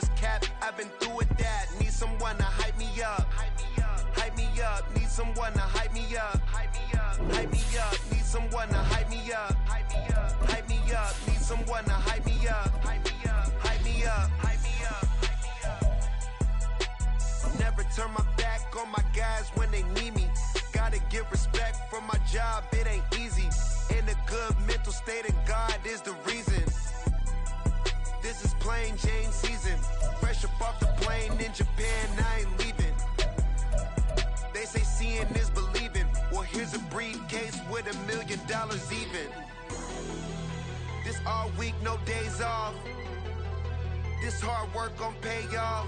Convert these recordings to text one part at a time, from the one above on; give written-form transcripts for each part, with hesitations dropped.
is cap, I've been through with that. Need someone to hype me up. Hype me up, need someone to hype me up. Hype me up, need someone to hype me up. Hype me up, need someone to hype me up. Hype me up. Never turn my back on my guys when they need me. Gotta give respect for my job, it ain't easy. In a good mental state and God is the reason. This is plain Jane season. Fresh up off the plane in Japan, I ain't leaving. They say seeing is believing. Well, here's a briefcase with $1 million even. This all week, no days off. This hard work gon' pay off.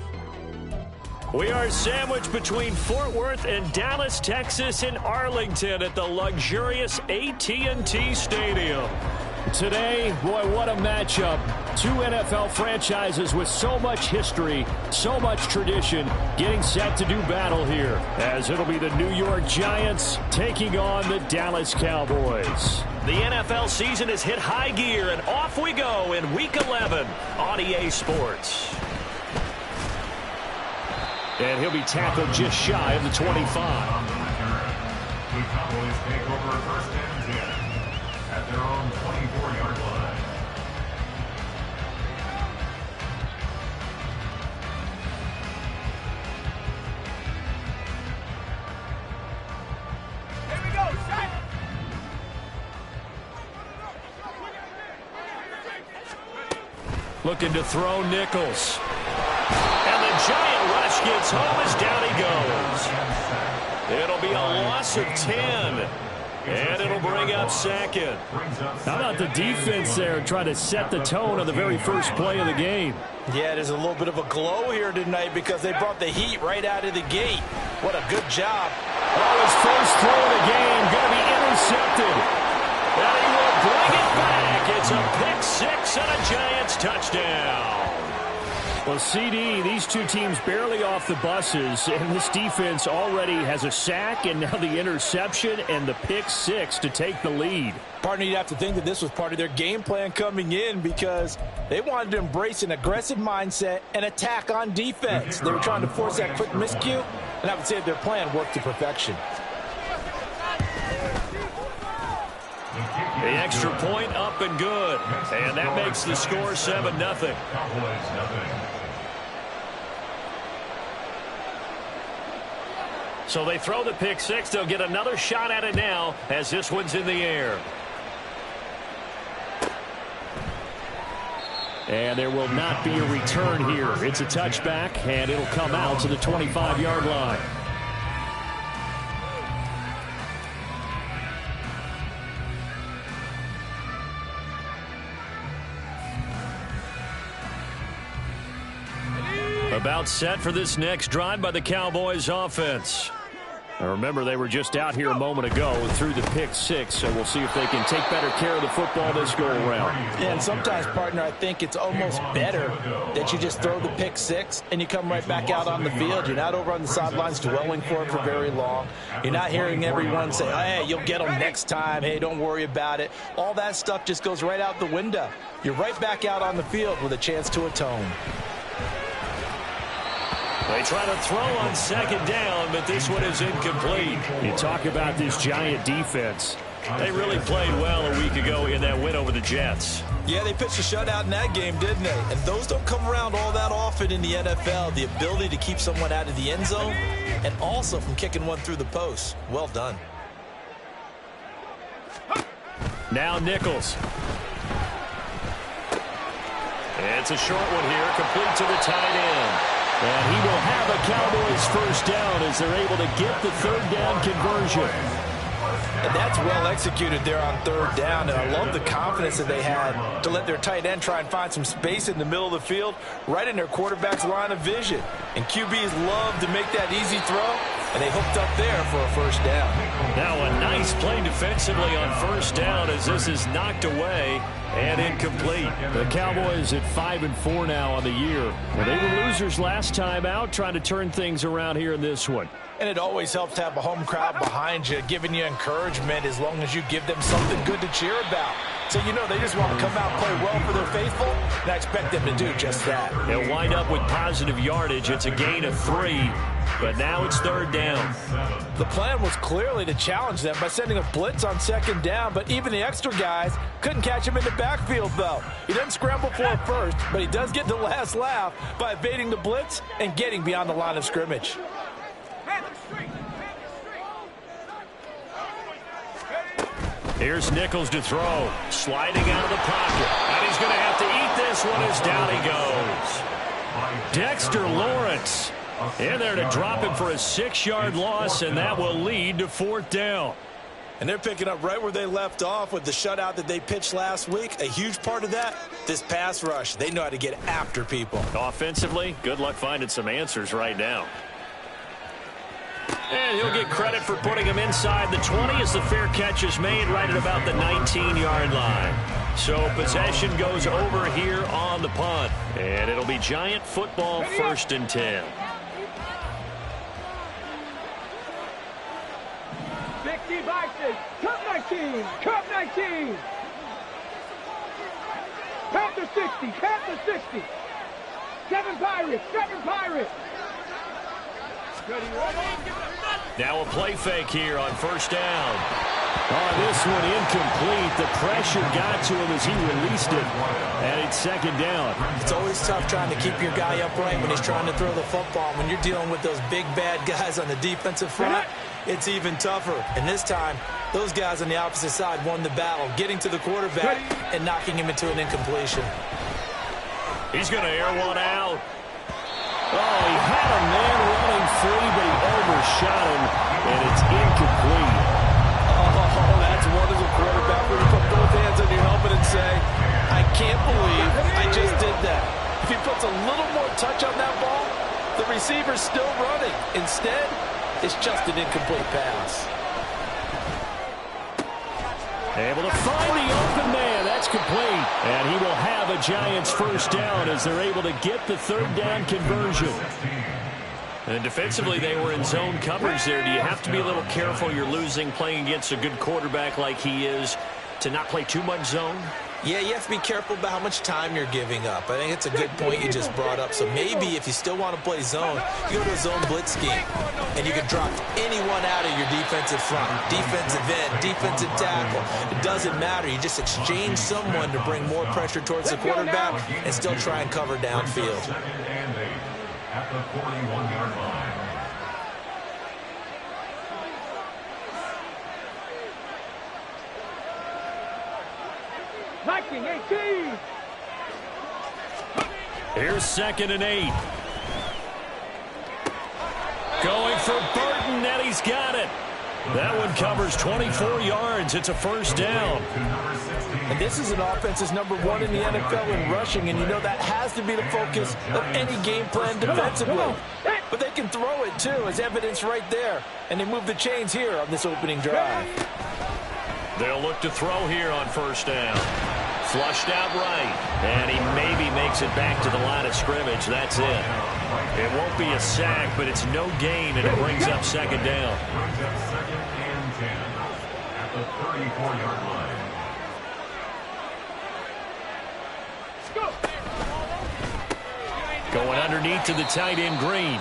We are sandwiched between Fort Worth and Dallas, Texas, and Arlington at the luxurious AT&T Stadium. Today, boy, what a matchup. Two NFL franchises with so much history, so much tradition, getting set to do battle here, as it'll be the New York Giants taking on the Dallas Cowboys. The NFL season has hit high gear, and off we go in Week 11 on EA Sports. And he'll be tackled just shy of the 25. The Cowboys take over first and 10 at their own 24-yard line. Here we go, set! Looking to throw Nichols. And the giant rush gets home as down he goes. It'll be a loss of 10. And it'll bring up second. How about the defense there trying to set the tone on the very first play of the game? Yeah, there's a little bit of a glow here tonight because they brought the heat right out of the gate. What a good job. Oh, his first throw of the game going to be intercepted. And he will bring it back. It's a pick six and a Giants touchdown. Well, CD, these two teams barely off the buses, and this defense already has a sack and now the interception and the pick six to take the lead. Partner, you'd have to think that this was part of their game plan coming in because they wanted to embrace an aggressive mindset and attack on defense. They were trying to force that quick miscue, and I would say their plan worked to perfection. The extra point up and good. And that makes the score 7-0. So they throw the pick six. They'll get another shot at it now as this one's in the air. And there will not be a return here. It's a touchback, and it'll come out to the 25-yard line. About set for this next drive by the Cowboys offense. Now remember, they were just out here a moment ago through the pick six, so we'll see if they can take better care of the football this go-around. Yeah, and sometimes, partner, I think it's almost better that you just throw the pick six and you come right back out on the field. You're not over on the sidelines dwelling for it for very long. You're not hearing everyone say, hey, you'll get them next time. Hey, don't worry about it. All that stuff just goes right out the window. You're right back out on the field with a chance to atone. They try to throw on second down, but this one is incomplete. You talk about this Giant defense. They really played well a week ago in that win over the Jets. Yeah, they pitched a shutout in that game, didn't they? And those don't come around all that often in the NFL. The ability to keep someone out of the end zone and also from kicking one through the post. Well done. Now Nichols. It's a short one here, complete to the tight end. And he will have a Cowboys first down as they're able to get the third down conversion. And that's well executed there on third down. And I love the confidence that they had to let their tight end try and find some space in the middle of the field, right in their quarterback's line of vision. And QBs love to make that easy throw, and they hooked up there for a first down. Now a nice play defensively on first down as this is knocked away and incomplete. The Cowboys at 5-4 now on the year. Well, they were losers last time out, trying to turn things around here in this one. And it always helps to have a home crowd behind you, giving you encouragement as long as you give them something good to cheer about. So you know they just want to come out and play well for their faithful, and I expect them to do just that. They'll wind up with positive yardage. It's a gain of 3, but now it's 3rd down. The plan was clearly to challenge them by sending a blitz on 2nd down, but even the extra guys couldn't catch him in the backfield, though. He doesn't scramble for it first, but he does get the last laugh by evading the blitz and getting beyond the line of scrimmage. Here's Nichols to throw, sliding out of the pocket, and he's going to have to eat this one as down he goes. Dexter Lawrence in there to drop him for a 6-yard loss, and that will lead to 4th down. And they're picking up right where they left off with the shutout that they pitched last week. A huge part of that, this pass rush. They know how to get after people. Offensively, good luck finding some answers right now. And he'll get credit for putting him inside the 20 as the fair catch is made right at about the 19-yard line. So possession goes over here on the punt. And it'll be Giant football, 1st and 10. 60 boxes, cup 19, cup 19. Panther 60, Panther 60. 7 Pirates, 7 Pirates. Now a play fake here on 1st down. Oh, this one incomplete. The pressure got to him as he released it, and it's 2nd down. It's always tough trying to keep your guy upright when he's trying to throw the football. When you're dealing with those big, bad guys on the defensive front, it's even tougher. And this time, those guys on the opposite side won the battle, getting to the quarterback and knocking him into an incompletion. He's going to air one out. Oh, he had a man running free, but he overshot him, and it's incomplete. Oh, that's wonderful quarterback when you put both hands on your helmet and say, I can't believe I just did that. If he puts a little more touch on that ball, the receiver's still running. Instead, it's just an incomplete pass. Able to find the open man. That's complete. And he will have a Giants 1st down as they're able to get the 3rd down conversion. And defensively, they were in zone coverage there. Do you have to be a little careful? You're losing playing against a good quarterback like he is to not play too much zone? Yeah, you have to be careful about how much time you're giving up. I think it's a good point you just brought up. So maybe if you still want to play zone, you go to a zone blitz scheme, and you can drop anyone out of your defensive front, defensive end, defensive tackle. It doesn't matter. You just exchange someone to bring more pressure towards the quarterback and still try and cover downfield. 2nd and 8 at the 41-yard line. Viking 18. Here's 2nd and 8. Going for Burton, and he's got it. That one covers 24 yards. It's a 1st down. And this is an offense that's #1 in the NFL in rushing, and you know that has to be the focus of any game plan defensively. But they can throw it, too, as evidence right there. And they move the chains here on this opening drive. They'll look to throw here on 1st down. Flushed out right, and he maybe makes it back to the line of scrimmage. That's it. It won't be a sack, but it's no gain, and it brings up 2nd down. Brings up 2nd and 10 at the 34-yard line. Going underneath to the tight end Green.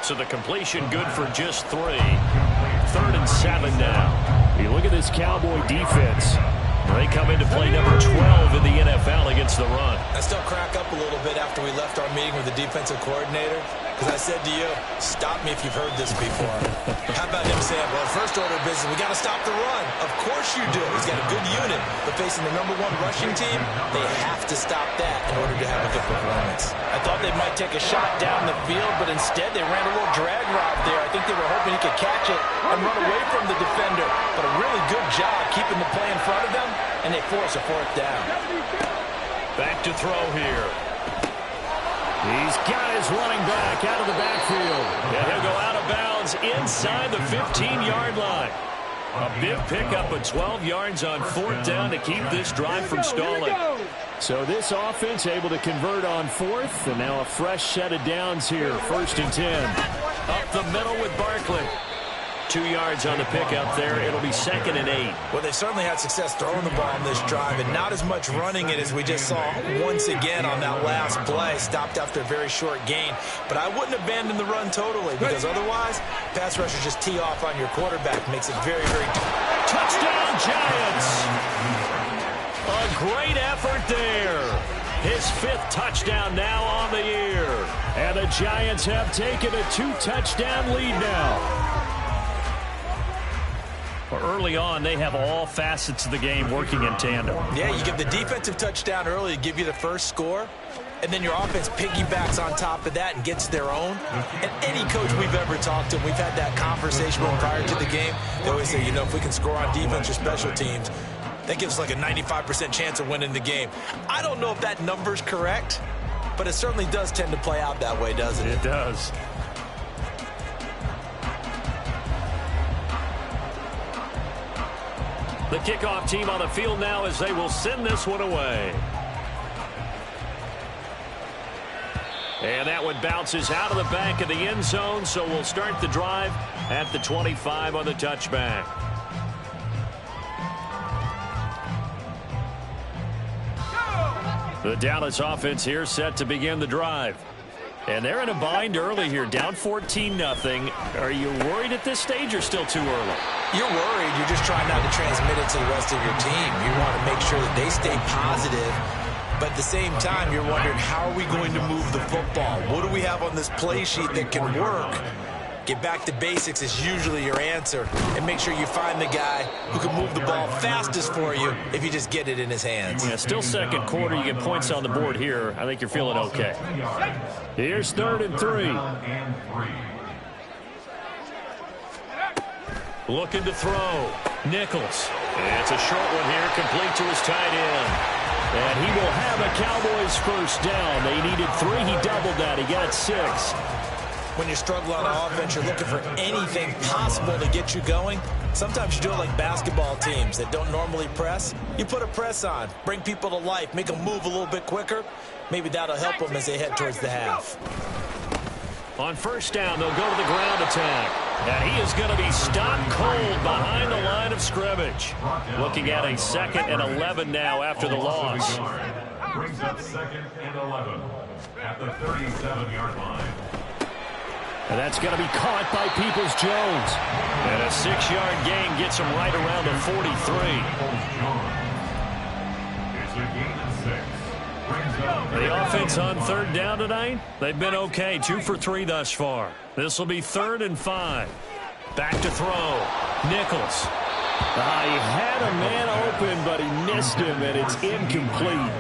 So the completion good for just 3. 3rd and 7 now. You look at this Cowboy defense. They come into play number 12 in the NFL against the run. I still crack up a little bit after we left our meeting with the defensive coordinator, because I said to you, stop me if you've heard this before. How about him saying, well, first order of business, we got to stop the run. Of course you do. He's got a good unit, but facing the #1 rushing team, they have to stop that in order to have a good performance. I thought they might take a shot down the field, but instead they ran a little drag route there. I think they were hoping he could catch it and run away from the defender, but a really good job keeping the play in front of them, and they force a 4th down. Back to throw here. He's got his running back out of the backfield. And he'll go out of bounds inside the 15-yard line. A big pickup of 12 yards on 4th down to keep this drive from stalling. So this offense able to convert on 4th, and now a fresh set of downs here. 1st and 10. Up the middle with Barkley. 2 yards on the pickup there. It'll be 2nd and 8. Well, they certainly had success throwing the ball on this drive, and not as much running it as we just saw once again on that last play. Stopped after a very short gain. But I wouldn't abandon the run totally, because otherwise, pass rushers just tee off on your quarterback. Makes it very, very... Touchdown, Giants! A great effort there. His 5th touchdown now on the year. And the Giants have taken a 2-touchdown lead now. Early on, they have all facets of the game working in tandem. Yeah, you get the defensive touchdown early to give you the first score, and then your offense piggybacks on top of that and gets their own. And any coach we've ever talked to, we've had that conversation prior to the game, they always say, you know, if we can score on defense or special teams, that gives like a 95% chance of winning the game. I don't know if that number's correct, but it certainly does tend to play out that way, doesn't it? It does. The kickoff team on the field now as they will send this one away. And that one bounces out of the back of the end zone, so we'll start the drive at the 25 on the touchback. The Dallas offense here set to begin the drive. And they're in a bind early here, down 14-0. Are you worried at this stage or still too early? You're worried. You're just trying not to transmit it to the rest of your team. You want to make sure that they stay positive. But at the same time, you're wondering, how are we going to move the football? What do we have on this play sheet that can work? Get back to basics is usually your answer. And make sure you find the guy who can move the ball fastest for you if you just get it in his hands. Yeah, still second quarter. You get points on the board here. I think you're feeling okay. Here's 3rd and 3. Looking to throw. Nichols. It's a short one here, complete to his tight end. And he will have a Cowboys first down. They needed 3. He doubled that. He got 6. When you struggle on offense, you're looking for anything possible to get you going. Sometimes you do it like basketball teams that don't normally press. You put a press on, bring people to life, make them move a little bit quicker. Maybe that'll help them as they head towards the half. On first down, they'll go to the ground attack. And he is going to be stopped cold behind the line of scrimmage. Looking at a 2nd and 11 now after the loss. Brings up 2nd and 11 at the 37-yard line. And that's going to be caught by Peoples-Jones. And a 6-yard gain gets him right around the 43. It's a gain of 6. The offense on 3rd down tonight, they've been okay. 2 for 3 thus far. This will be 3rd and 5. Back to throw. Nichols. He had a man open, but he missed him, and it's incomplete.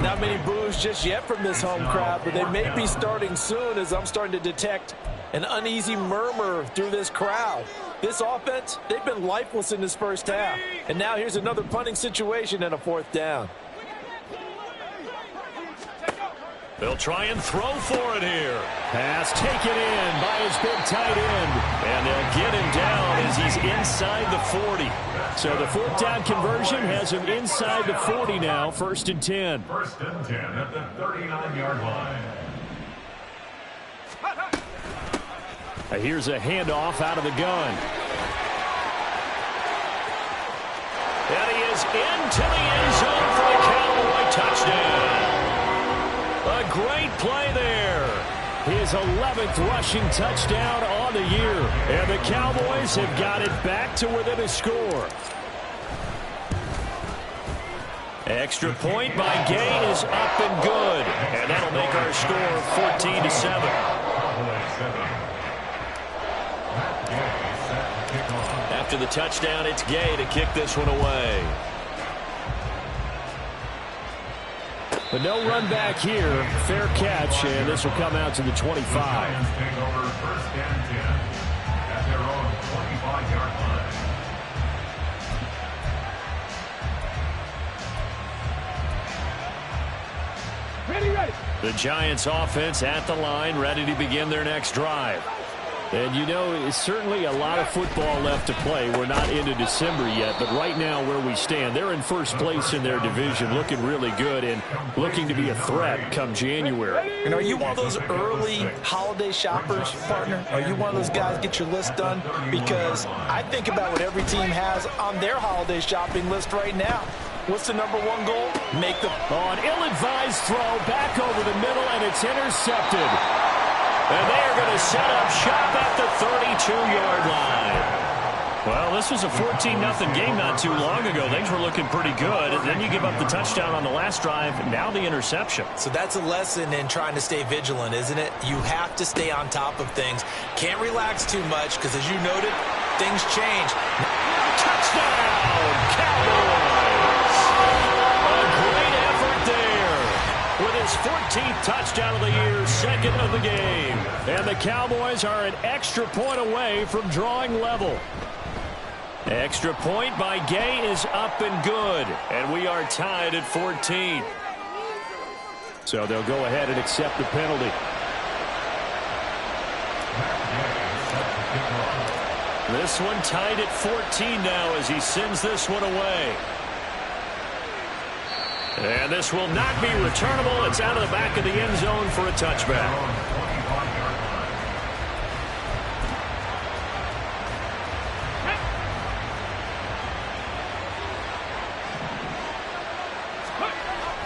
Not many boos just yet from this home crowd, but they may be starting soon, as I'm starting to detect an uneasy murmur through this crowd. This offense, they've been lifeless in this first half. And now here's another punting situation and a 4th down. They'll try and throw for it here. Pass taken in by his big tight end. And they'll get him down as he's inside the 40. So the 4th down conversion has him inside the 40 now, 1st and 10. 1st and 10 at the 39-yard line. Here's a handoff out of the gun. And he is into the end zone for the Cowboy touchdown. A great play there. His 11th rushing touchdown on the year. And the Cowboys have got it back to within a score. Extra point by Gain is up and good. And that'll make our score 14-7. After the touchdown, it's Gay to kick this one away. But no run back here. Fair catch, and this will come out to the 25. The Giants take over 1st and 10 at their own 25-yard line. Ready. The Giants offense at the line, ready to begin their next drive. And, you know, it's certainly a lot of football left to play. We're not into December yet, but right now where we stand, they're in first place in their division, looking really good and looking to be a threat come January. And are you one of those early holiday shoppers, partner? Are you one of those guys get your list done? Because I think about what every team has on their holiday shopping list right now. What's the number one goal? Make the... Oh, an ill-advised throw back over the middle, and it's intercepted. And they are going to set up shop at the 32-yard line. Well, this was a 14-0 game not too long ago. Things were looking pretty good. And then you give up the touchdown on the last drive. Now the interception. So that's a lesson in trying to stay vigilant, isn't it? You have to stay on top of things. Can't relax too much because, as you noted, things change. Touchdown, Cowboys! A great effort there. With his 14th touchdown of the year, second of the game. And the Cowboys are an extra point away from drawing level. Extra point by Gay is up and good. And we are tied at 14. So they'll go ahead and accept the penalty. This one tied at 14 now as he sends this one away. And this will not be returnable. It's out of the back of the end zone for a touchback.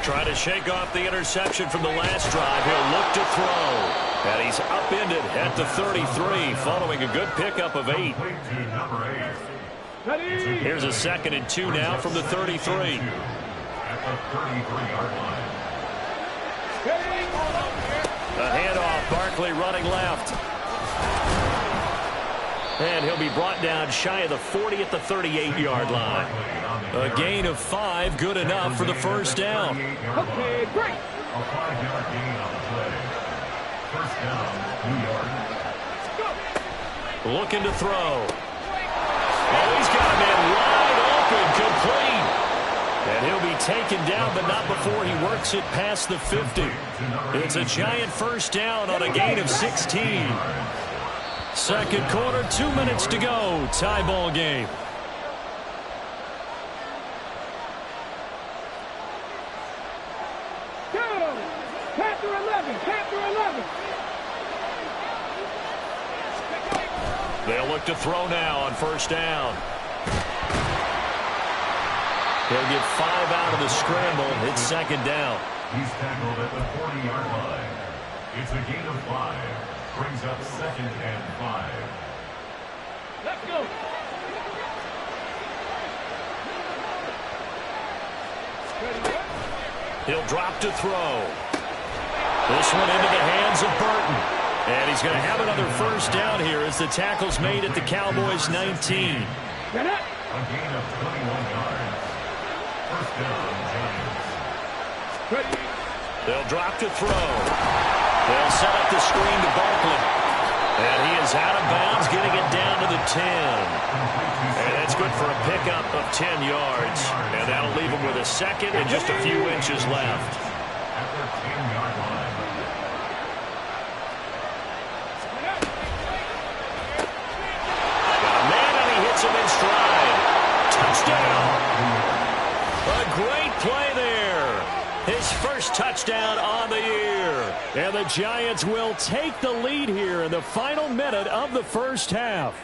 Trying to shake off the interception from the last drive. He'll look to throw. And he's upended at the 33 following a good pickup of 8. Here's a 2nd and 2 now from the 33. At the 33-yard line. A handoff, Barkley running left. And he'll be brought down shy of the 40 at the 38-yard line. A gain of 5, good enough for the first down. Okay, great. A 5-yard gain on the play. First down, New York. Looking to throw. Oh, he's got a man wide open, complete. And he'll be taken down, but not before he works it past the 50. It's a giant first down on a gain of 16. Second quarter, 2 minutes to go. Tie ball game. Panther 11, Panther 11. They'll look to throw now on first down. He'll get 5 out of the scramble. It's second down. He's tackled at the 40-yard line. It's a gain of 5. Brings up 2nd and 5. Let's go. He'll drop to throw. This one into the hands of Burton. And he's going to have another first down here as the tackle's made at the Cowboys' 19. A gain of 21 yards. First down, Giants. They'll drop to throw. They'll set up the screen to Barkley. And he is out of bounds, getting it down to the 10. And that's good for a pickup of 10 yards. And that'll leave him with a second and just a few inches left. At the 10-yard line. Got a man and he hits him in stride. Touchdown. A great play there. His first touchdown on the year. And the Giants will take the lead here in the final minute of the first half.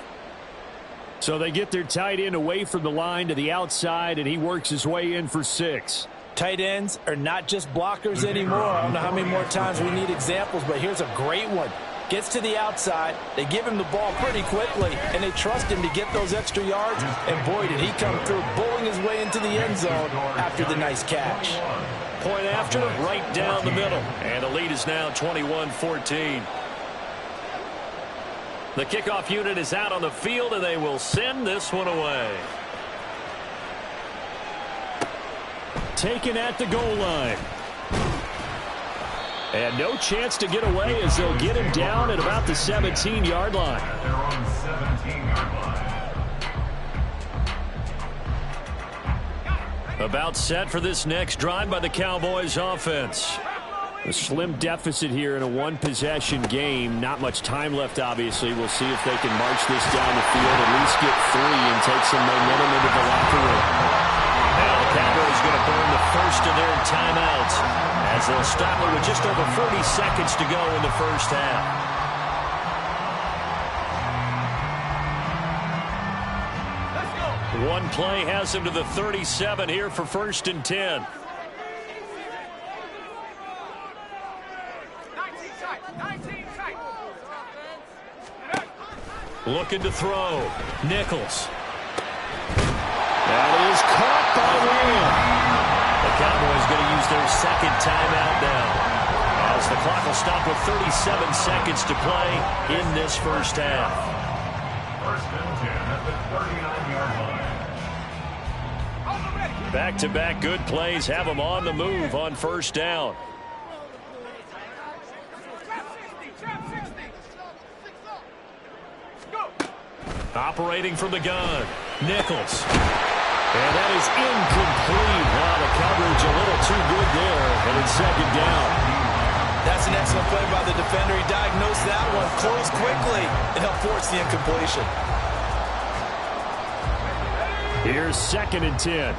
So they get their tight end away from the line to the outside, and he works his way in for 6. Tight ends are not just blockers anymore. I don't know how many more times we need examples, but here's a great one. Gets to the outside, they give him the ball pretty quickly, and they trust him to get those extra yards, and boy, did he come through, bowling his way into the end zone after the nice catch. Point after, right down the middle, and the lead is now 21-14. The kickoff unit is out on the field, and they will send this one away. Taken at the goal line. And no chance to get away as they'll get him down at about the 17-yard line. At their own 17-yard line. About set for this next drive by the Cowboys offense. A slim deficit here in a one-possession game. Not much time left, obviously. We'll see if they can march this down the field, at least get 3 and take some momentum into the locker room. Now the Cowboys going to burn the first of their timeouts as they'll stop it with just over 40 seconds to go in the first half. One play has them to the 37 here for 1st and 10. Looking to throw. Nichols. That is caught by Lamb. The Cowboys going to use their second timeout now, as the clock will stop with 37 seconds to play in this first half. 1st and 10 at the 39-yard line. Back-to-back good plays have them on the move on 1st down. Operating from the gun, Nichols. And that is incomplete. Wow, the coverage a little too good there, and it's 2nd down. That's an excellent play by the defender. He diagnosed that one, closed quickly, and helped force the incompletion. Here's 2nd and 10.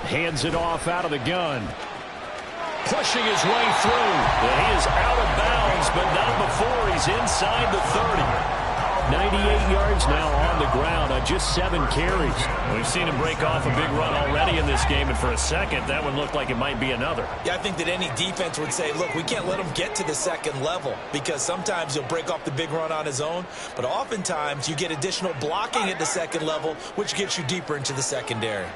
Hands it off out of the gun. Pushing his way through. And he is out of bounds, but not before he's inside the 30. 98 yards now on the ground on just 7 carries. We've seen him break off a big run already in this game, and for a second, that one looked like it might be another. Yeah, I think that any defense would say, look, we can't let him get to the 2nd level, because sometimes he'll break off the big run on his own, but oftentimes you get additional blocking at the 2nd level, which gets you deeper into the secondary.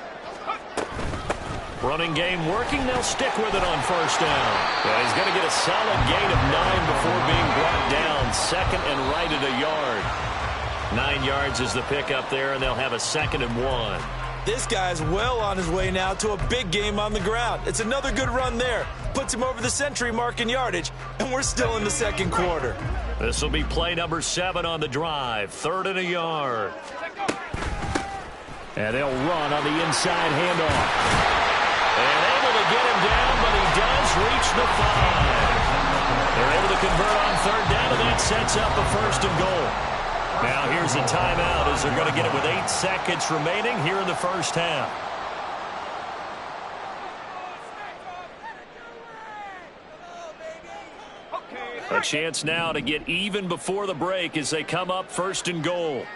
Running game working. They'll stick with it on 1st down. Well, he's going to get a solid gain of 9 before being brought down. 2nd and right at a yard. 9 yards is the pickup there, and they'll have a 2nd and 1. This guy's well on his way now to a big game on the ground. It's another good run there. Puts him over the century mark in yardage, and we're still in the 2nd quarter. This will be play number 7 on the drive. 3rd and a yard. And they'll run on the inside handoff. And able to get him down, but he does reach the 5. They're able to convert on 3rd down, and that sets up a 1st and goal. Now here's a timeout as they're going to get it with 8 seconds remaining here in the first half. A chance now to get even before the break as they come up 1st and goal.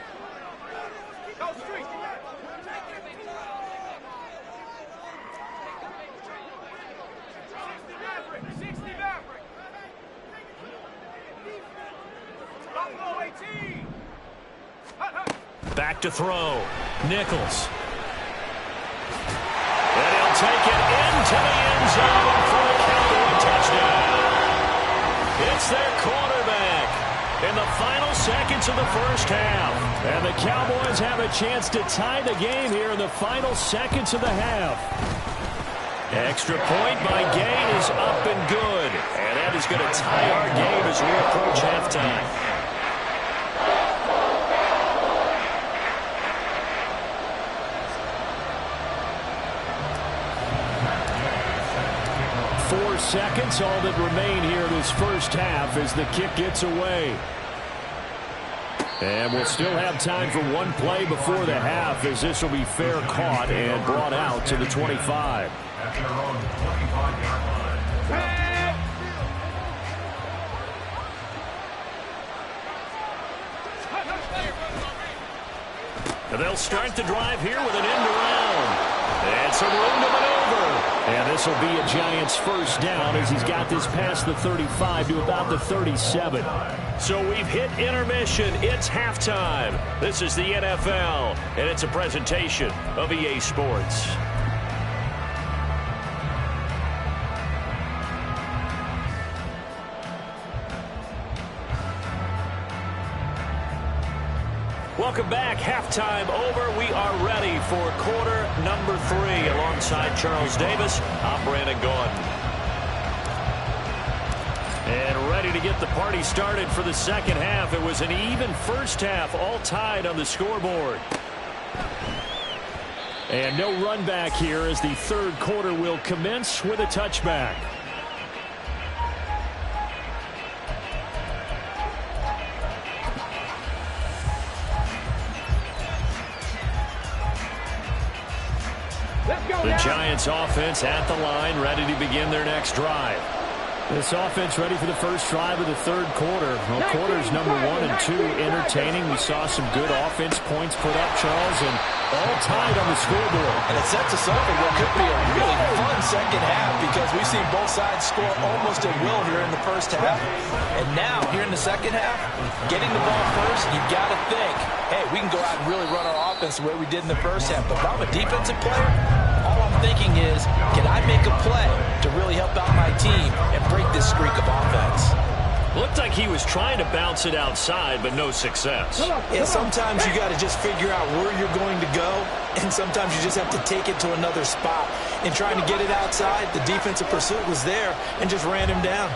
Back to throw. Nichols. And he'll take it into the end zone for a Cowboy touchdown. It's their quarterback in the final seconds of the first half. And the Cowboys have a chance to tie the game here in the final seconds of the half. Extra point by Gain is up and good. And that is going to tie our game as we approach halftime. Seconds, all that remain here in this first half as the kick gets away. And we'll still have time for one play before the half, as this will be fair caught and brought out to the 25. At their own 25-yard line. And they'll start the drive here with an end around. It's a room to maneuver. And this will be a Giants first down as he's got this past the 35 to about the 37. So we've hit intermission. It's halftime. This is the NFL, and it's a presentation of EA Sports. Welcome back. Halftime over. We are ready for quarter number 3 alongside Charles Davis. I'm Brandon Gaudin. And ready to get the party started for the second half. It was an even first half, all tied on the scoreboard. And no run back here as the third quarter will commence with a touchback. The Giants offense at the line, ready to begin their next drive. This offense ready for the first drive of the third quarter. Well, quarters number 1 and 2 entertaining. We saw some good offense points put up, Charles, and all tied on the scoreboard. And it sets us up for what could be a really fun second half because we've seen both sides score almost at will here in the first half. And now, here in the second half, getting the ball first, you've got to think, hey, we can go out and really run our offense the way we did in the first half. But if I'm a defensive player, all I'm thinking is, can I make a play to really help out my team and break this streak of offense? Looked like he was trying to bounce it outside, but no success. Yeah, sometimes you got to just figure out where you're going to go, and sometimes you just have to take it to another spot. And trying to get it outside, the defensive pursuit was there and just ran him down.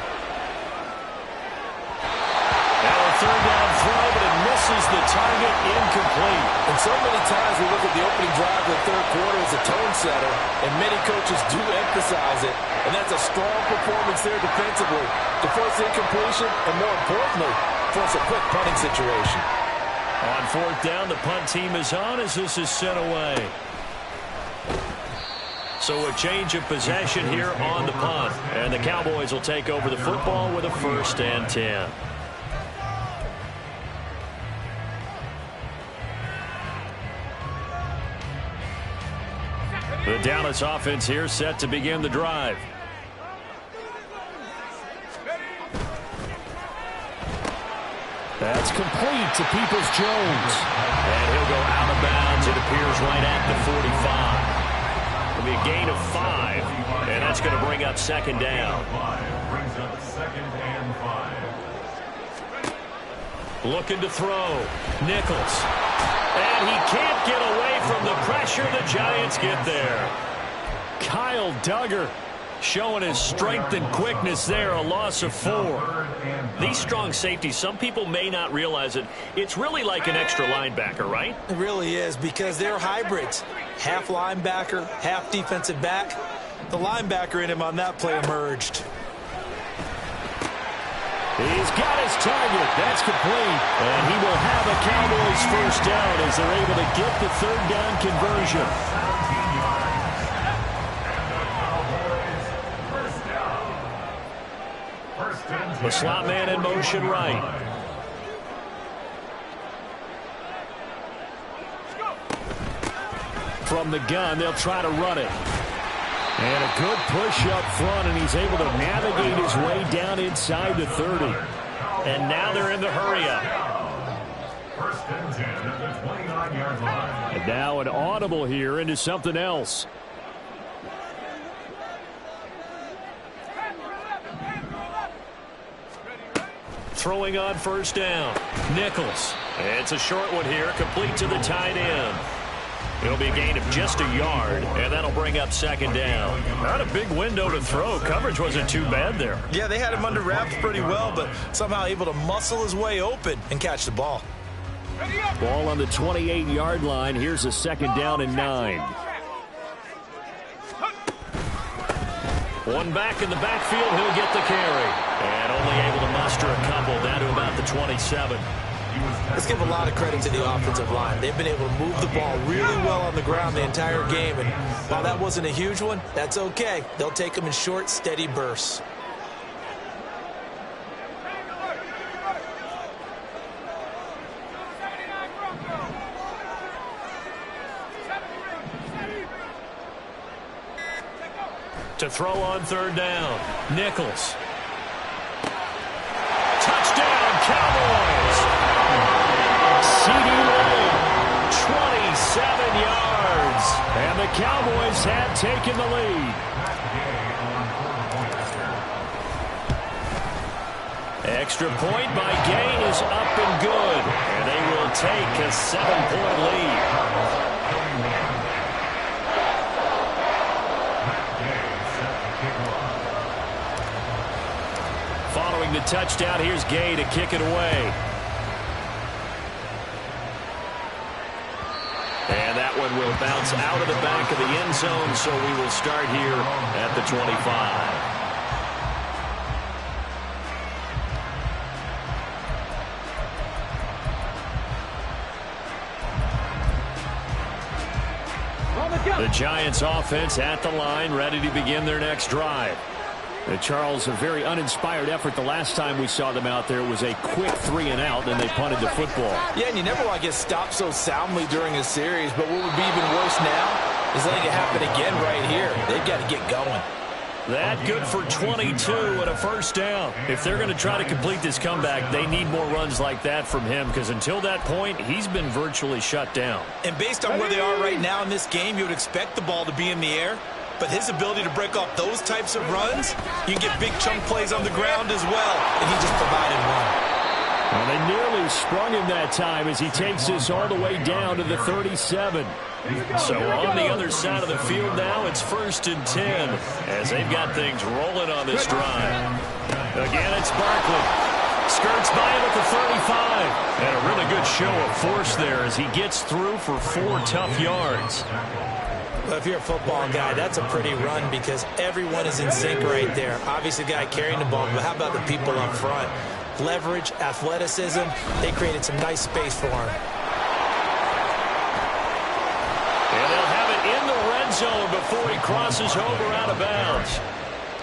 Now a third down throw, but it misses the target, incomplete. And so many times we look at the opening drive of the third quarter as a tone setter, and many coaches do emphasize it. And that's a strong performance there defensively to force incompletion and, more importantly, force a quick punting situation. On fourth down, the punt team is on as this is sent away. So a change of possession here on the punt. And the Cowboys will take over the football with a 1st and 10. The Dallas offense here set to begin the drive. That's complete to Peoples-Jones. And he'll go out of bounds. It appears right at the 45. It'll be a gain of 5. And that's going to bring up second down. Brings up 2nd and 5. Looking to throw. Nichols. And he can't get away from the pressure. The Giants get there. Kyle Duggar showing his strength and quickness there. A loss of 4. These strong safeties, some people may not realize it. It's really like an extra linebacker, right? It really is because they're hybrids. Half linebacker, half defensive back. The linebacker in him on that play emerged. He's got his target. That's complete. And he will have a Cowboys first down as they're able to get the third down conversion. The slot man in motion right. From the gun, they'll try to run it. And a good push up front, and he's able to navigate his way down inside the 30. And now they're in the hurry up. 1st and 10 at the 29-yard line. And now an audible here into something else. Throwing on first down. Nichols. It's a short one here, complete to the tight end. It'll be a gain of just a yard, and that'll bring up second down. Not a big window to throw. Coverage wasn't too bad there. Yeah, they had him under wraps pretty well, but somehow able to muscle his way open and catch the ball. Ball on the 28-yard line. Here's a 2nd down and 9. One back in the backfield. He'll get the carry. And only able to muster a couple down to about the 27. Let's give a lot of credit to the offensive line. They've been able to move the ball really well on the ground the entire game. And while that wasn't a huge one, that's okay. They'll take them in short, steady bursts. To throw on third down. Nichols. Touchdown, Cowboys. C.D. Lamb, 27 yards. and the Cowboys have taken the lead. Extra point by Gain is up and good, and they will take a 7-point lead. Following the touchdown, here's Gay to kick it away. And that one will bounce out of the back of the end zone, so we will start here at the 25. The Giants offense at the line, ready to begin their next drive. Charles, a very uninspired effort the last time we saw them out there. It was a quick 3-and-out, then they punted the football. Yeah, and you never want to get stopped so soundly during a series, but what would be even worse now is letting it happen again right here. They've got to get going. That good for 22 and a first down. If they're going to try to complete this comeback, they need more runs like that from him, because until that point, he's been virtually shut down. And based on where they are right now in this game, you would expect the ball to be in the air. But his ability to break off those types of runs, you can get big chunk plays on the ground as well, and he just provided one. Well, they nearly sprung him that time as he takes this all the way down to the 37. So on the other side of the field now, it's 1st and 10 as they've got things rolling on this drive. Again, it's Barkley. Skirts by him at the 35. And a really good show of force there as he gets through for 4 tough yards. Well, if you're a football guy, that's a pretty run because everyone is in sync right there. Obviously, the guy carrying the ball, but how about the people up front? Leverage, athleticism, they created some nice space for him. And they'll have it in the red zone before he crosses over out of bounds.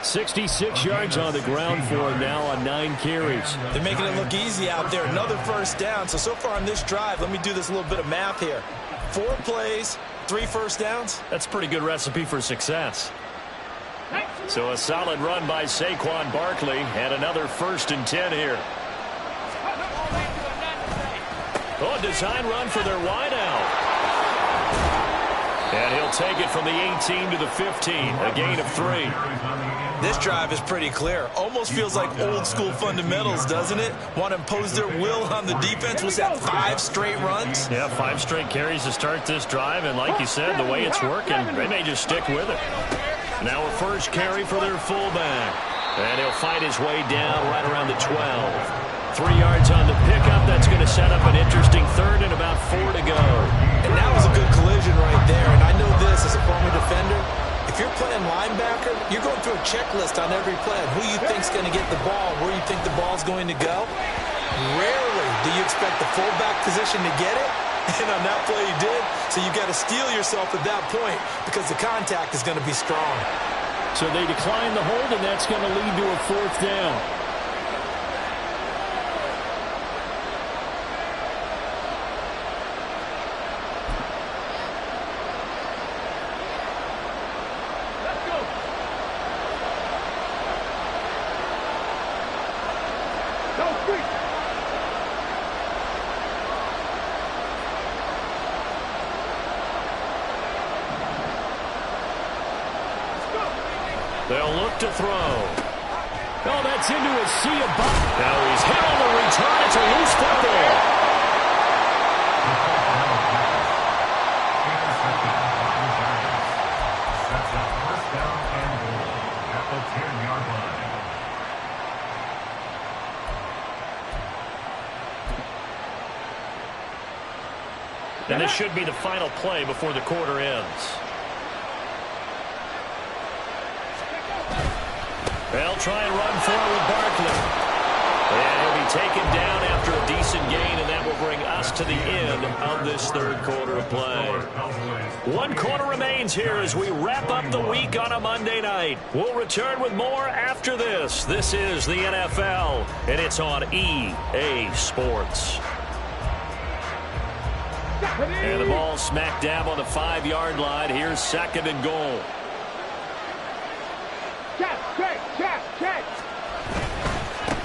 66 yards on the ground for him now on 9 carries. They're making it look easy out there. Another first down. So far on this drive, let me do this little bit of math here. 4 plays, 3 first downs. That's a pretty good recipe for success. So a solid run by Saquon Barkley and another 1st and 10 here. Oh, a design run for their wideout. And he'll take it from the 18 to the 15, a gain of 3. This drive is pretty clear. Almost feels like old school fundamentals, doesn't it? Want to impose their will on the defense. Was that 5 straight runs? Yeah, 5 straight carries to start this drive. And like you said, the way it's working, they may just stick with it. Now a first carry for their fullback. And he'll fight his way down right around the 12. 3 yards on the pickup. That's going to set up an interesting 3rd and about 4 to go. And that was a good collision right there. And I know this as a former defender. If you're playing linebacker, you're going through a checklist on every play. Who you think's going to get the ball, where you think the ball's going to go. Rarely do you expect the fullback position to get it. And on that play he did. So you got to steel yourself at that point because the contact is going to be strong. So they decline the hold, and that's going to lead to a 4th down. They'll look to throw. Oh, that's into a sea of butt. Now he's hit on the return. It's a loose football. That's a 1st down and goal at the 10-yard line. And this should be the final play before the quarter ends. They'll try and run forward Barkley. And he'll be taken down after a decent gain, and that will bring us to the end of this 3rd quarter of play. 1 quarter remains here as we wrap up the week on a Monday night. We'll return with more after this. This is the NFL, and it's on EA Sports. And the ball smack dab on the 5-yard line. Here's 2nd and goal. Check.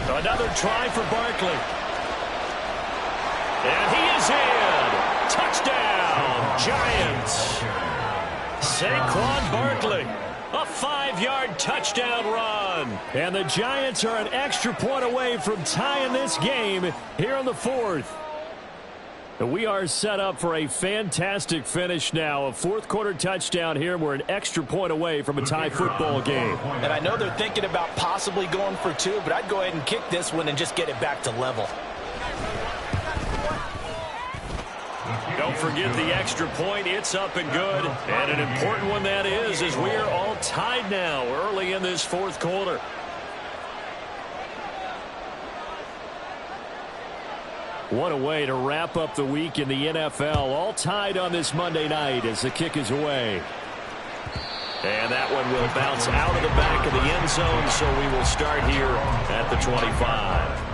Another try for Barkley. And he is in. Touchdown, Giants. Saquon Barkley. A 5-yard touchdown run. And the Giants are an extra point away from tying this game here in the 4th. We are set up for a fantastic finish now. A 4th quarter touchdown here. We're an extra point away from a tie football game. And I know they're thinking about possibly going for 2, but I'd go ahead and kick this one and just get it back to level. They'll forget the extra point. It's up and good. And an important one that is, as we are all tied now early in this fourth quarter. What a way to wrap up the week in the NFL. All tied on this Monday night as the kick is away. And that one will bounce out of the back of the end zone, so we will start here at the 25.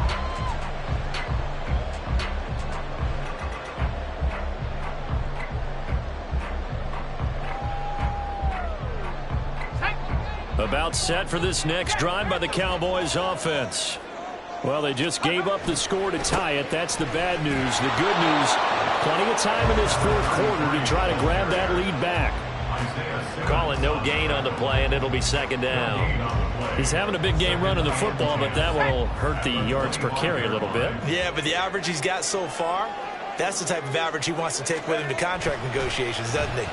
About set for this next drive by the Cowboys offense. Well, they just gave up the score to tie it. That's the bad news. The good news, plenty of time in this fourth quarter to try to grab that lead back. Call it no gain on the play, and it'll be second down. He's having a big game running the football, but that will hurt the yards per carry a little bit. Yeah, but the average he's got so far, that's the type of average he wants to take with him to contract negotiations, doesn't he?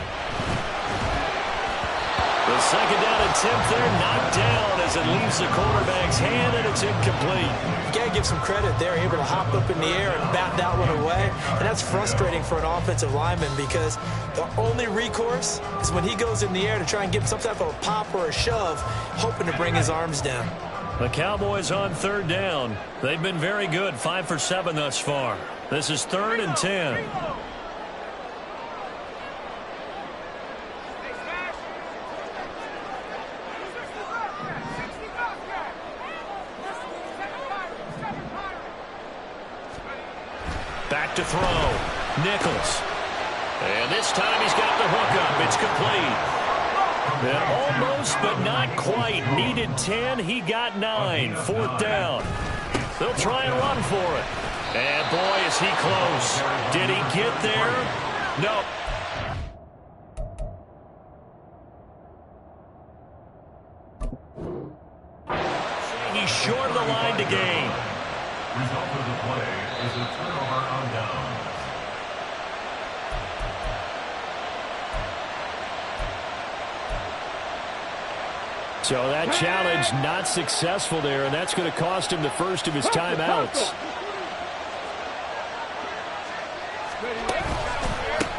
The second down attempt there knocked down as it leaves the quarterback's hand, and it's incomplete. You got to give some credit. They're able to hop up in the air and bat that one away, and that's frustrating for an offensive lineman because the only recourse is when he goes in the air to try and get some type of a pop or a shove, hoping to bring his arms down. The Cowboys on third down. They've been very good, 5 for 7 thus far. This is 3rd and 10. Back to throw. Nichols. And this time he's got the hook up. It's complete. And almost, but not quite. Needed 10. He got 9. 4th down. They'll try and run for it. And boy, is he close. Did he get there? No. He's short of the line to gain. Result of the play is a turnover on downs. So that challenge not successful there, and that's going to cost him the first of his timeouts.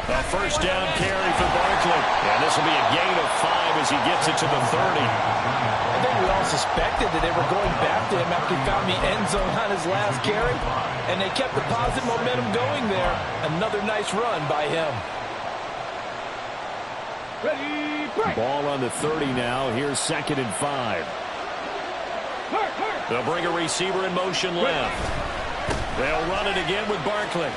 A first down carry for Barkley. And this will be a gain of 5 as he gets it to the 30. I think we all suspected that they were going back to him after he found the end zone on his last carry, and they kept the positive momentum going there. Another nice run by him. Ball on the 30 now. Here's 2nd and 5. They'll bring a receiver in motion left. They'll run it again with Barkley.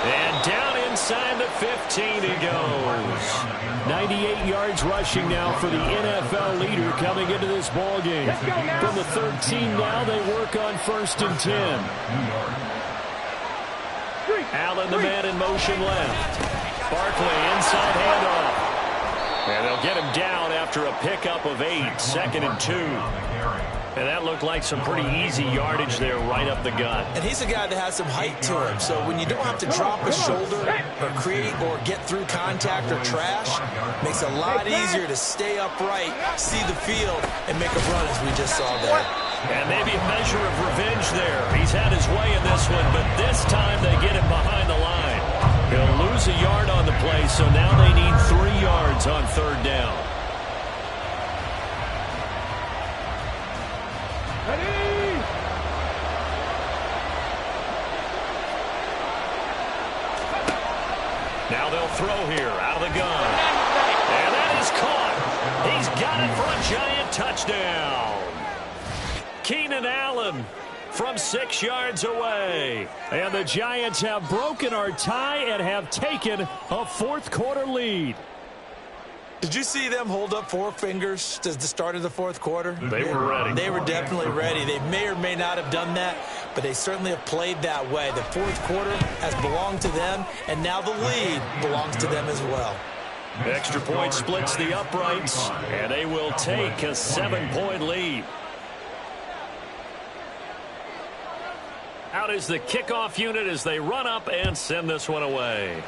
And down inside the 15 he goes. 98 yards rushing now for the NFL leader coming into this ball game. From the 13 now, they work on 1st and 10. Allen, the man in motion left. Barkley, inside handoff. And they'll get him down after a pickup of 8. 2nd and 2. And that looked like some pretty easy yardage there right up the gut. And he's a guy that has some height to him. So when you don't have to drop a shoulder or create or get through contact or trash, makes it a lot easier to stay upright, see the field, and make a run as we just saw there. And maybe a measure of revenge there. He's had his way in this one, but this time they get him behind the line. He'll lose a yard on the play, so now they need 3 yards on 3rd down. Now they'll throw here out of the gun. And that is caught. He's got it for a giant touchdown. Keenan Allen from 6 yards away. And the Giants have broken our tie and have taken a 4th quarter lead. Did you see them hold up 4 fingers to the start of the 4th quarter? They were ready. They were definitely ready. They may or may not have done that, but they certainly have played that way. The 4th quarter has belonged to them, and now the lead belongs to them as well. Extra point splits the uprights, and they will take a 7-point lead. Out is the kickoff unit as they run up and send this one away.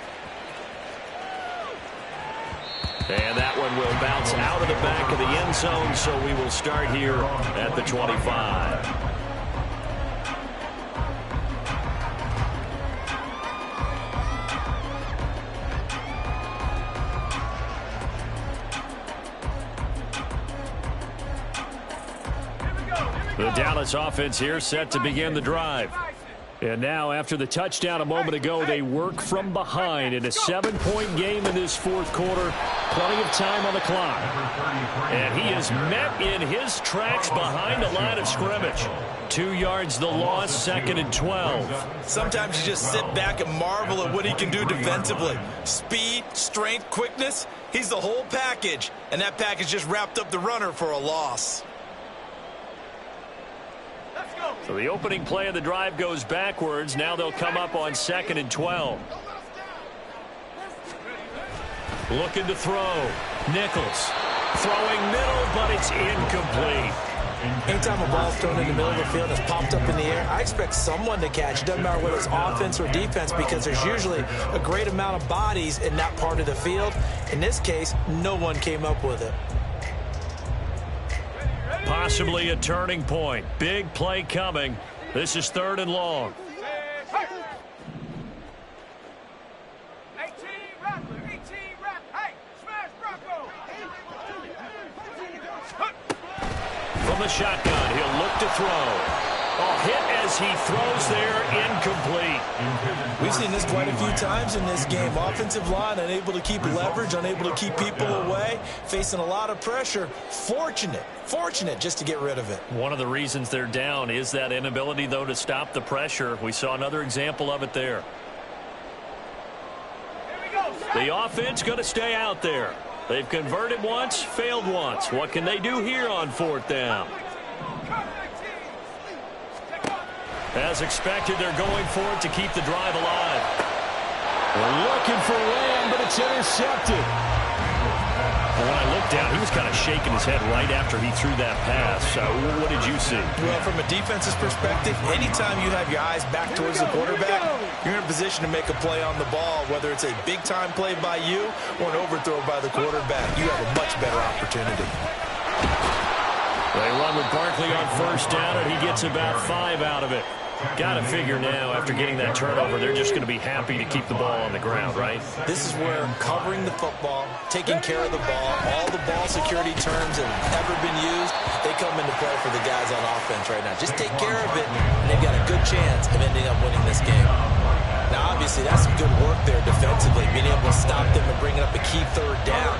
And that one will bounce out of the back of the end zone, so we will start here at the 25. The Dallas offense here set to begin the drive. And now, after the touchdown a moment ago, they work from behind in a 7-point game in this fourth quarter. Plenty of time on the clock. And he is met in his tracks behind the line of scrimmage. 2 yards the loss, 2nd and 12. Sometimes you just sit back and marvel at what he can do defensively. Speed, strength, quickness, he's the whole package. And that package just wrapped up the runner for a loss. So the opening play of the drive goes backwards. Now they'll come up on 2nd and 12. Looking to throw. Nichols throwing middle, but it's incomplete. Anytime a ball is thrown in the middle of the field and it's popped up in the air, I expect someone to catch. It doesn't matter whether it's offense or defense, because there's usually a great amount of bodies in that part of the field. In this case, no one came up with it. Possibly a turning point. Big play coming. This is 3rd and long. From the shotgun, he'll look to throw. A hit as he throws there, incomplete. We've seen this quite a few times in this game. Offensive line unable to keep leverage, unable to keep people away, facing a lot of pressure. Fortunate just to get rid of it. One of the reasons they're down is that inability, though, to stop the pressure. We saw another example of it there. The offense going to stay out there. They've converted once, failed once. What can they do here on 4th down? As expected, they're going for it to keep the drive alive. They're looking for Lamb, but it's intercepted. When I looked down, he was kind of shaking his head right after he threw that pass. What did you see? Well, from a defense's perspective, anytime you have your eyes back towards the quarterback, you're in a position to make a play on the ball, whether it's a big-time play by you or an overthrow by the quarterback. You have a much better opportunity. They run with Barkley on 1st down, and he gets about 5 out of it. Got to figure now, after getting that turnover, they're just going to be happy to keep the ball on the ground, right? This is where covering the football, taking care of the ball, all the ball security terms that have ever been used, they come into play for the guys on offense right now. Just take care of it, and they've got a good chance of ending up winning this game. Now, obviously, that's some good work there defensively, being able to stop them and bringing up a key 3rd down.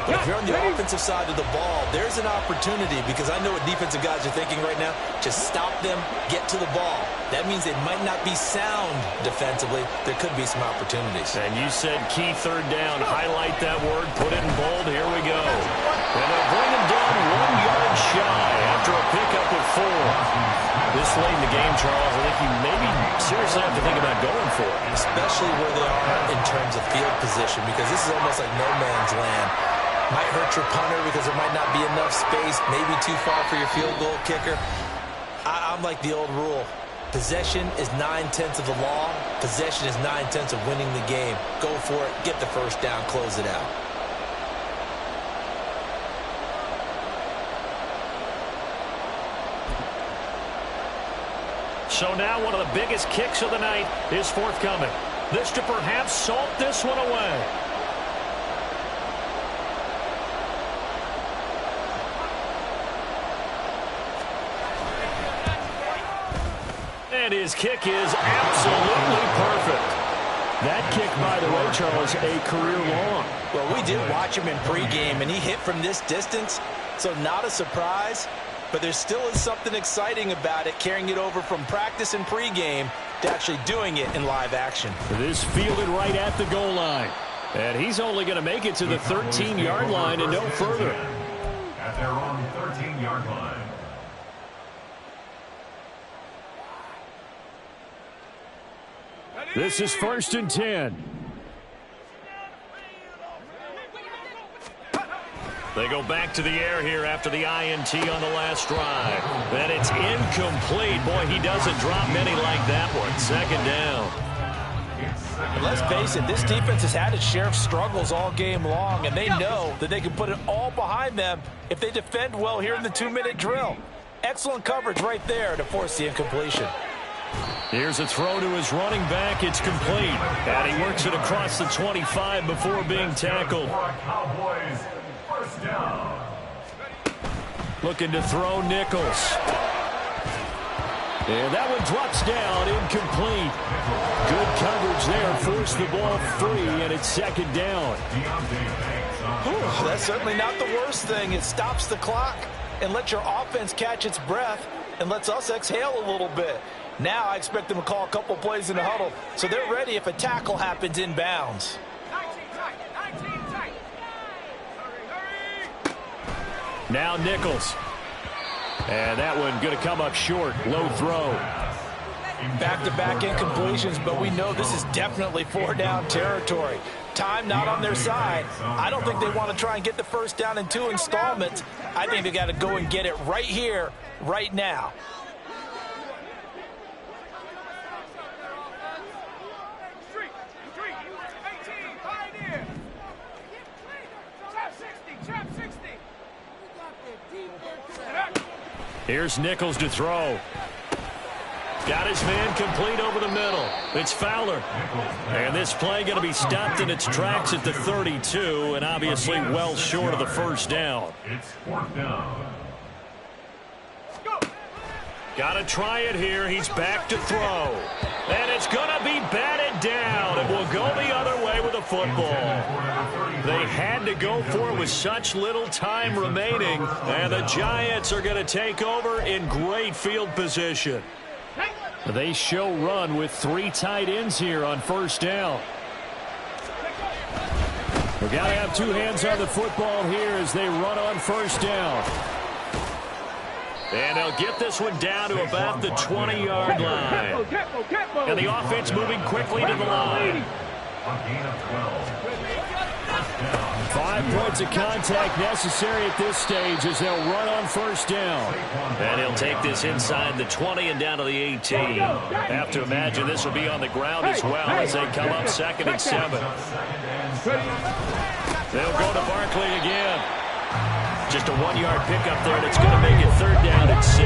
But if you're on the offensive side of the ball, there's an opportunity, because I know what defensive guys are thinking right now. Just stop them, get to the ball. That means they might not be sound defensively. There could be some opportunities. And you said key 3rd down. Highlight that word. Put it in bold. Here we go. And they'll bring him down 1 yard shy after a pickup of 4. This late in the game, Charles, I think you maybe seriously have to think about going for it. Especially where they are in terms of field position, because this is almost like no man's land. Might hurt your punter because there might not be enough space, maybe too far for your field goal kicker. I'm like the old rule. Possession is 9/10 of the law. Possession is 9/10 of winning the game. Go for it, get the 1st down, close it out. So now one of the biggest kicks of the night is forthcoming. This to perhaps salt this one away. And his kick is absolutely perfect. That kick, by the way, Charles, a career long. Well, we did watch him in pregame, and he hit from this distance, so not a surprise. But there still is something exciting about it, carrying it over from practice and pregame to actually doing it in live action. This fielded right at the goal line. And he's only going to make it to the 13-yard line and no further. At their own 13-yard line. This is 1st and 10. They go back to the air here after the INT on the last drive. Then it's incomplete. Boy, he doesn't drop many like that one. 2nd down. And let's face it, this defense has had its share of struggles all game long, and they know that they can put it all behind them if they defend well here in the 2-minute drill. Excellent coverage right there to force the incompletion. Here's a throw to his running back. It's complete. And he works it across the 25 before being tackled. Cowboys, 1st down. Looking to throw Nichols. And that one drops down, incomplete. Good coverage there, forced the ball free, and it's second down. That's certainly not the worst thing. It stops the clock and lets your offense catch its breath and lets us exhale a little bit. Now I expect them to call a couple plays in the huddle so they're ready if a tackle happens inbounds. 19 tight. Hurry. Now Nichols. And that one going to come up short. Low throw. Back-to-back incompletions, but we know this is definitely four-down territory. Time not on their side. I don't think they want to try and get the first down in 2 installments. I think they got to go and get it right here, right now. Street. 18, Pioneer. Trap 60. Here's Nichols to throw. Got his man complete over the middle. It's Fowler. And this play going to be stopped in its tracks at the 32, and obviously well short of the first down. It's 4th down. Got to try it here. He's back to throw. And it's going to be batted down. It will go the other way with the football. They had to go for it with such little time remaining. And the Giants are going to take over in great field position. They show run with 3 tight ends here on first down. We've got to have 2 hands on the football here as they run on first down. And they'll get this one down to about the 20-yard line. And the offense moving quickly to the line. 5 points of contact necessary at this stage as they'll run on first down. And he'll take this inside the 20 and down to the 18. Have to imagine this will be on the ground as well as they come up 2nd and 7. They'll go to Barkley again. Just a 1-yard pickup there, and it's going to make it 3rd down at 6.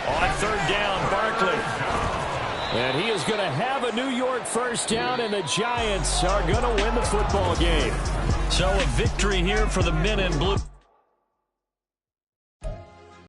On 3rd down, Barkley. And he is going to have a New York first down, and the Giants are going to win the football game. So a victory here for the men in blue.